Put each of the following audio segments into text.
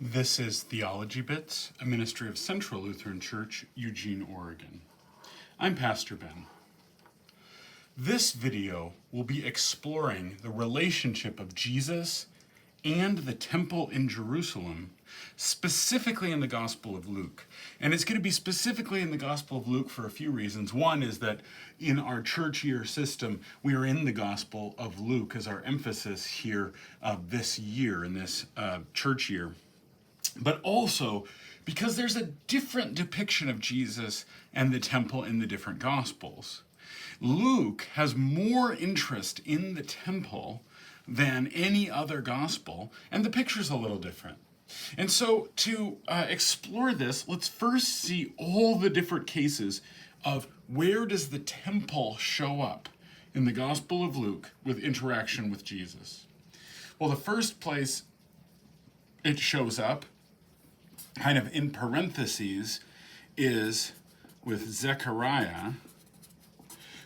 This is Theology Bits, a ministry of Central Lutheran Church, Eugene, Oregon. I'm Pastor Ben. This video will be exploring the relationship of Jesus and the temple in Jerusalem, specifically in the Gospel of Luke. And it's going to be specifically in the Gospel of Luke for a few reasons. One is that in our church year system, we are in the Gospel of Luke as our emphasis here this year, in this church year. But also because there's a different depiction of Jesus and the temple in the different Gospels. Luke has more interest in the temple than any other gospel, and the picture's a little different. And so to explore this, let's first see all the different cases of where does the temple show up in the Gospel of Luke with interaction with Jesus. Well, the first place it shows up, kind of in parentheses, is with Zechariah,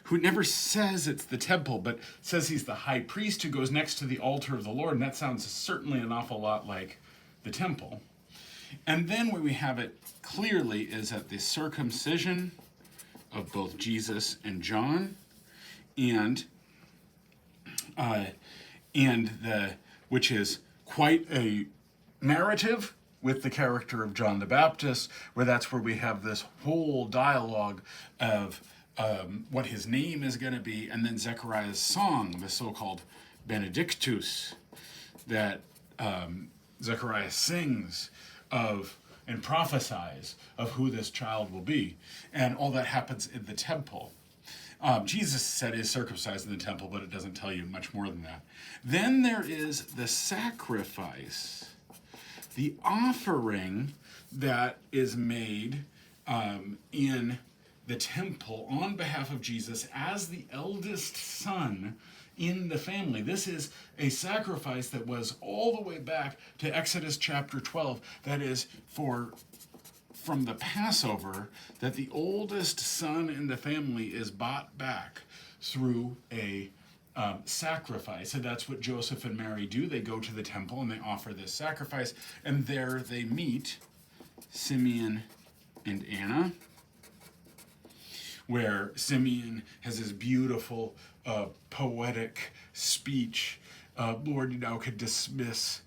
who never says it's the temple, but says he's the high priest who goes next to the altar of the Lord, and that sounds certainly an awful lot like the temple. And then where we have it clearly is at the circumcision of both Jesus and John, which is quite a narrative with the character of John the Baptist, that's where we have this whole dialogue of what his name is going to be, and then Zechariah's song, the so-called Benedictus, that Zechariah sings of and prophesies of who this child will be. And all that happens in the temple. Jesus said is circumcised in the temple, but it doesn't tell you much more than that. Then there is the sacrifice, the offering that is made in the temple on behalf of Jesus as the eldest son in the family. This is a sacrifice that was all the way back to Exodus chapter 12. That is from the Passover, that the oldest son in the family is bought back through a sacrifice. And that's what Joseph and Mary do. They go to the temple and they offer this sacrifice, and there they meet Simeon and Anna, where Simeon has this beautiful poetic speech. Lord, you now could dismiss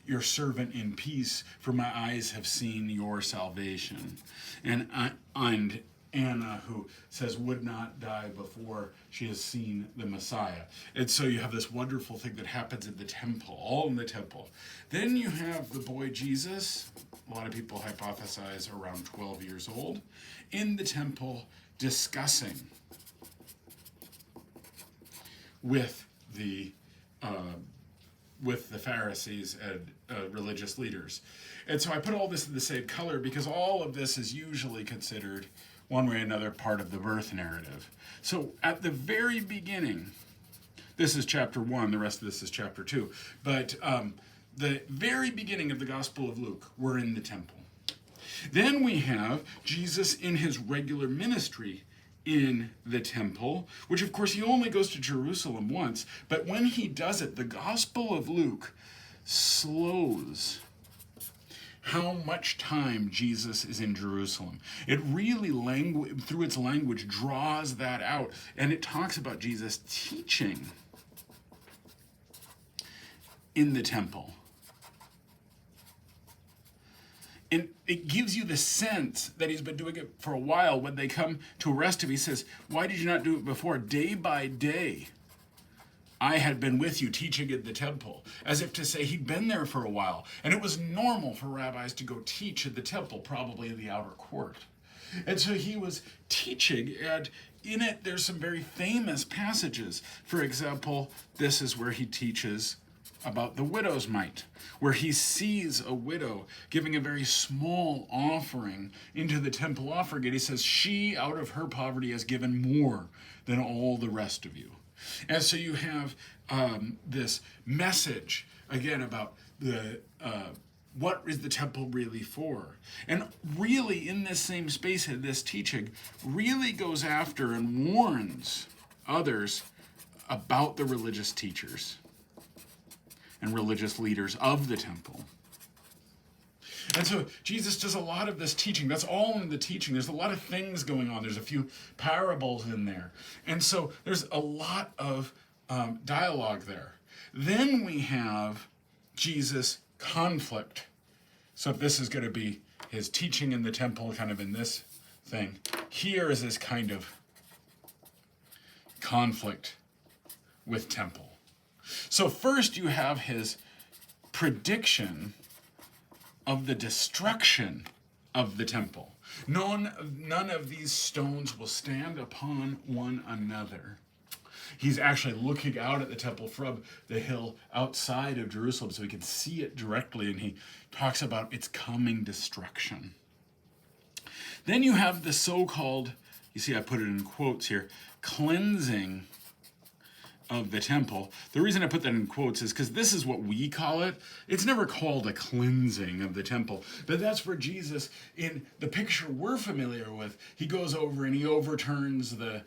your servant in peace, for my eyes have seen your salvation. And Anna, who says would not die before she has seen the Messiah. And so you have this wonderful thing that happens in the temple, all in the temple. Then you have the boy Jesus, a lot of people hypothesize around 12 years old, in the temple discussing with the Pharisees and religious leaders. And so I put all this in the same color because all of this is usually considered one way or another part of the birth narrative. So at the very beginning, this is chapter 1, the rest of this is chapter 2, but the very beginning of the Gospel of Luke, we're in the temple. Then we have Jesus in his regular ministry in the temple, which of course he only goes to Jerusalem once, but when he does it, the Gospel of Luke slows how much time Jesus is in Jerusalem. It really, through its language, draws that out, and it talks about Jesus teaching in the temple. And it gives you the sense that he's been doing it for a while. When they come to arrest him, he says, why did you not do it before? Day by day, I had been with you teaching in the temple, as if to say he'd been there for a while. And it was normal for rabbis to go teach in the temple, probably in the outer court. And so he was teaching, and in it there's some very famous passages. For example, this is where he teaches about the widow's mite, where he sees a widow giving a very small offering into the temple offering, and he says, she out of her poverty has given more than all the rest of you. And so you have this message, again, about the what is the temple really for? And really, in this same space, in this teaching, really goes after and warns others about the religious teachers and religious leaders of the temple. And so Jesus does a lot of this teaching. That's all in the teaching. There's a lot of things going on. There's a few parables in there. And so there's a lot of dialogue there. Then we have Jesus' conflict. So if this is going to be his teaching in the temple, kind of in this thing, here is this kind of conflict with temple. So first you have his prediction of the destruction of the temple. None of these stones will stand upon one another. He's actually looking out at the temple from the hill outside of Jerusalem so he can see it directly, and he talks about its coming destruction. Then you have the so-called, you see I put it in quotes here, cleansing of the temple. The reason I put that in quotes is because this is what we call it. It's never called a cleansing of the temple, but that's where Jesus, in the picture we're familiar with, he goes over and he overturns the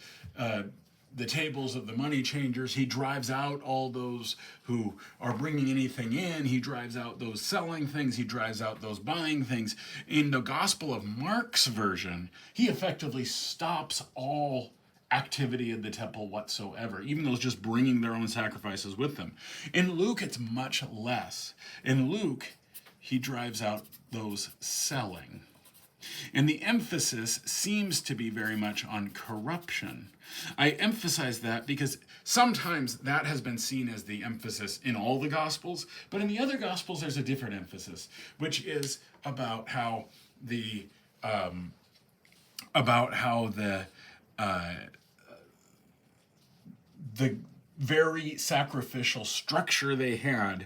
tables of the money changers. He drives out all those who are bringing anything in. He drives out those selling things. He drives out those buying things. In the Gospel of Mark's version, he effectively stops all activity in the temple whatsoever, even those just bringing their own sacrifices with them. In Luke, it's much less. In Luke, he drives out those selling. And the emphasis seems to be very much on corruption. I emphasize that because sometimes that has been seen as the emphasis in all the Gospels, but in the other Gospels there's a different emphasis, which is about how the very sacrificial structure they had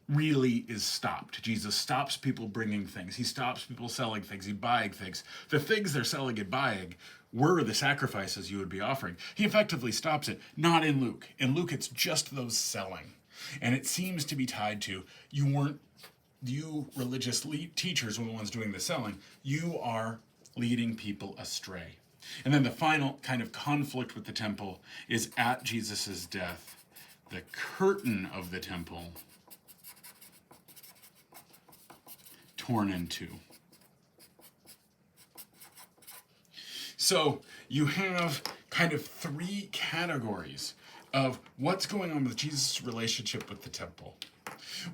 really is stopped. Jesus stops people bringing things. He stops people selling things. He buying things. The things they're selling and buying were the sacrifices you would be offering. He effectively stops it. Not in Luke. In Luke, it's just those selling. And it seems to be tied to, you religious teachers were the ones doing the selling. You are leading people astray. And then the final kind of conflict with the temple is at Jesus' death. The curtain of the temple torn in two. So you have kind of three categories of what's going on with Jesus' relationship with the temple.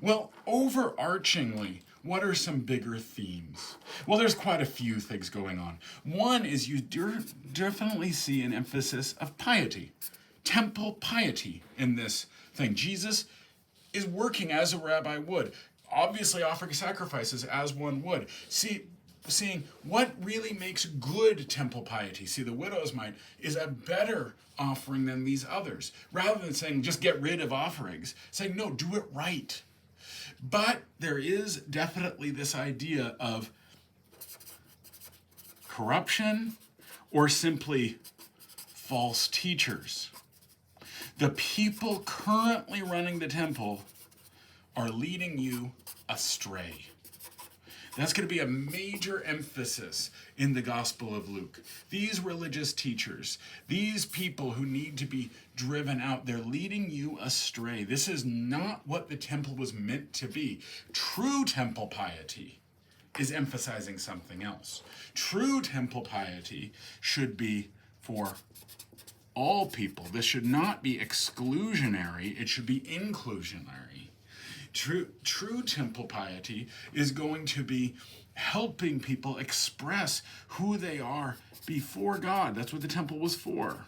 Well, overarchingly, what are some bigger themes? Well, there's quite a few things going on. One is you definitely see an emphasis of piety, temple piety in this thing. Jesus is working as a rabbi would, obviously offering sacrifices as one would. Seeing what really makes good temple piety. See, the widow's mite is a better offering than these others. Rather than saying, just get rid of offerings, saying, no, do it right. But there is definitely this idea of corruption or simply false teachers. The people currently running the temple are leading you astray. That's going to be a major emphasis in the Gospel of Luke. These religious teachers, these people who need to be driven out, they're leading you astray. This is not what the temple was meant to be. True temple piety is emphasizing something else. True temple piety should be for all people. This should not be exclusionary. It should be inclusionary. True temple piety is going to be helping people express who they are before God. That's what the temple was for.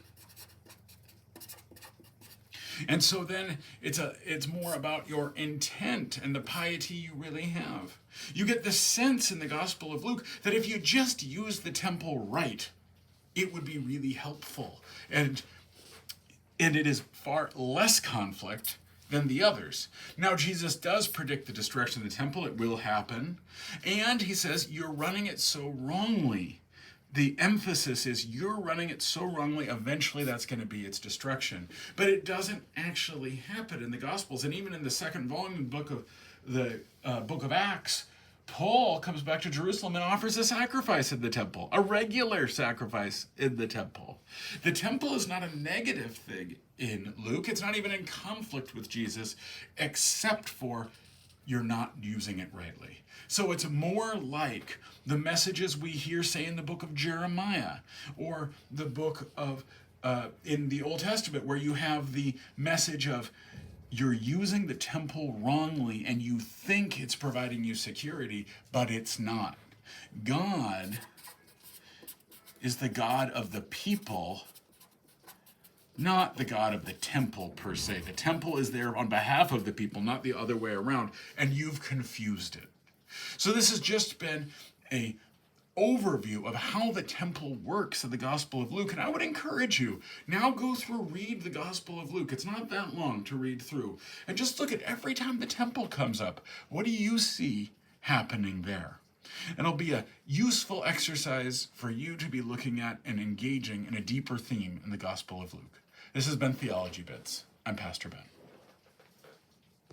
And so then it's more about your intent and the piety you really have. You get the sense in the Gospel of Luke that if you just use the temple right, it would be really helpful. And it is far less conflict than the others. Now, Jesus does predict the destruction of the temple. It will happen. And he says, you're running it so wrongly. The emphasis is you're running it so wrongly, eventually that's going to be its destruction. But it doesn't actually happen in the Gospels. And even in the second volume of the book of Acts, Paul comes back to Jerusalem and offers a sacrifice in the temple, a regular sacrifice in the temple. The temple is not a negative thing in Luke. It's not even in conflict with Jesus, except for you're not using it rightly. So it's more like the messages we hear, say, in the book of Jeremiah, or the book of, in the Old Testament, where you have the message of you're using the temple wrongly and you think it's providing you security, but it's not. God is the God of the people, not the God of the temple per se. The temple is there on behalf of the people, not the other way around, and you've confused it. So this has just been a overview of how the temple works in the Gospel of Luke, and I would encourage you, now go through, read the Gospel of Luke. It's not that long to read through, and just look at every time the temple comes up, what do you see happening there? And it'll be a useful exercise for you to be looking at and engaging in a deeper theme in the Gospel of Luke. This has been Theology Bits. I'm Pastor Ben.